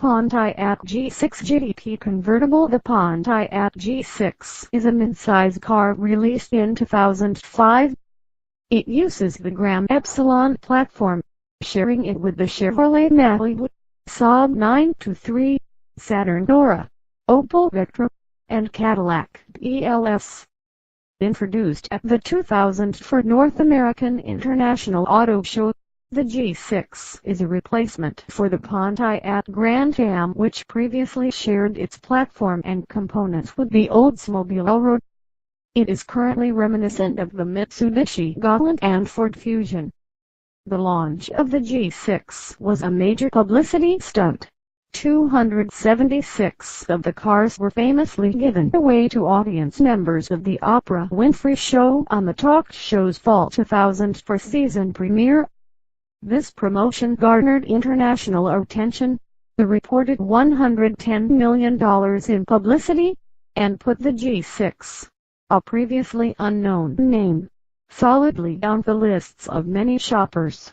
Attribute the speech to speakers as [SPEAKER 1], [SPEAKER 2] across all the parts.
[SPEAKER 1] Pontiac G6 GTP Convertible. The Pontiac G6 is a mid-size car released in 2005. It uses the Ram Epsilon platform, sharing it with the Chevrolet Malibu, Saab 923, Saturn Dora, Opel Vectra, and Cadillac ELS. Introduced at the 2004 North American International Auto Show, the G6 is a replacement for the Pontiac Grand Am, which previously shared its platform and components with the Oldsmobile Railroad. It is currently reminiscent of the Mitsubishi Galant and Ford Fusion. The launch of the G6 was a major publicity stunt. 276 of the cars were famously given away to audience members of the Oprah Winfrey Show on the talk show's fall 2004 season premiere. This promotion garnered international attention, the reported $110 million in publicity, and put the G6, a previously unknown name, solidly on the lists of many shoppers.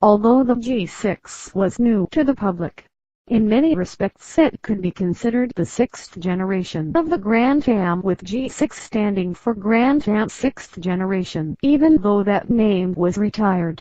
[SPEAKER 1] Although the G6 was new to the public, in many respects it could be considered the sixth generation of the Grand Am, with G6 standing for Grand Am sixth generation, even though that name was retired.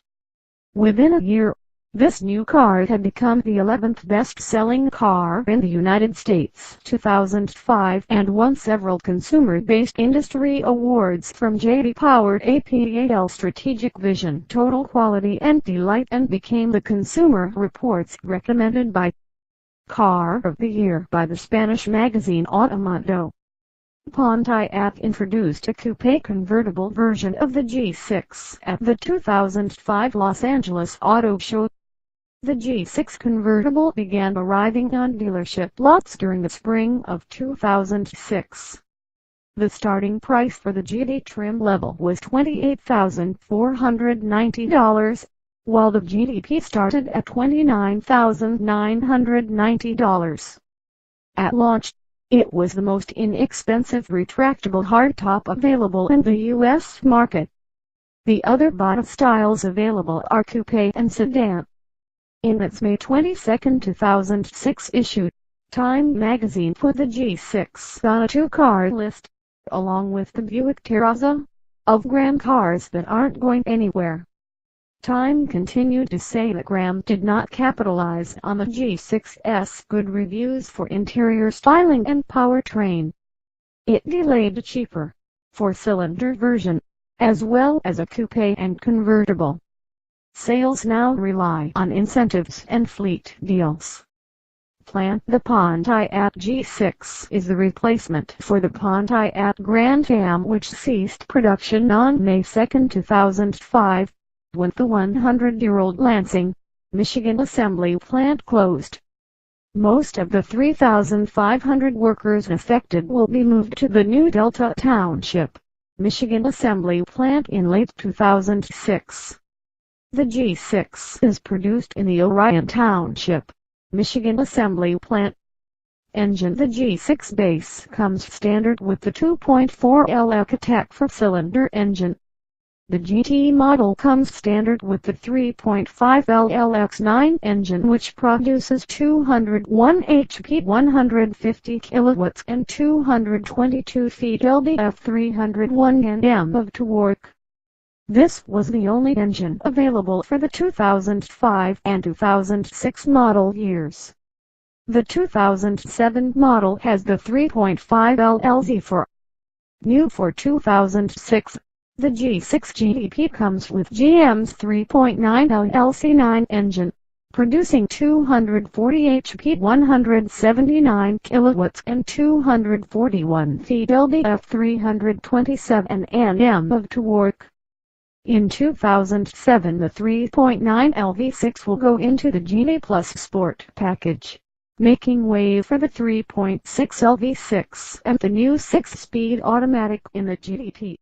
[SPEAKER 1] Within a year, this new car had become the 11th best-selling car in the United States 2005 and won several consumer-based industry awards from J.D. APEAL Strategic Vision, Total Quality and Delight, and became the Consumer Reports recommended by Car of the Year by the Spanish magazine Automundo. Pontiac introduced a coupé convertible version of the G6 at the 2005 Los Angeles Auto Show. The G6 convertible began arriving on dealership lots during the spring of 2006. The starting price for the GT trim level was $28,490, while the GTP started at $29,990. At launch, it was the most inexpensive retractable hardtop available in the U.S. market. The other body styles available are coupé and sedan. In its May 22, 2006 issue, Time magazine put the G6 on a two-car list, along with the Buick Terrazza, of Ram cars that aren't going anywhere. Time continued to say that Ram did not capitalize on the G6's good reviews for interior styling and powertrain. It delayed a cheaper, four-cylinder version, as well as a coupé and convertible. Sales now rely on incentives and fleet deals. The Pontiac G6 is the replacement for the Pontiac Grand Am, which ceased production on May 2, 2005. When the 100-year-old Lansing, Michigan assembly plant closed. Most of the 3,500 workers affected will be moved to the new Delta Township, Michigan assembly plant in late 2006. The G6 is produced in the Orion Township, Michigan assembly plant. Engine: the G6 base comes standard with the 2.4 LX attack four-cylinder engine. The GT model comes standard with the 3.5 LX9 engine, which produces 201 HP, 150 kilowatts, and 222 feet lb-f, 301 Nm of torque. This was the only engine available for the 2005 and 2006 model years. The 2007 model has the 3.5 LLZ4. New for 2006. The G6 GTP comes with GM's 3.9 LLC9 engine, producing 240 HP, 179 kilowatts, and 241 feet lb-f, 327 Nm of torque. In 2007, the 3.9 LV6 will go into the GT Plus Sport package, making way for the 3.6 LV6 and the new 6-speed automatic in the GTP.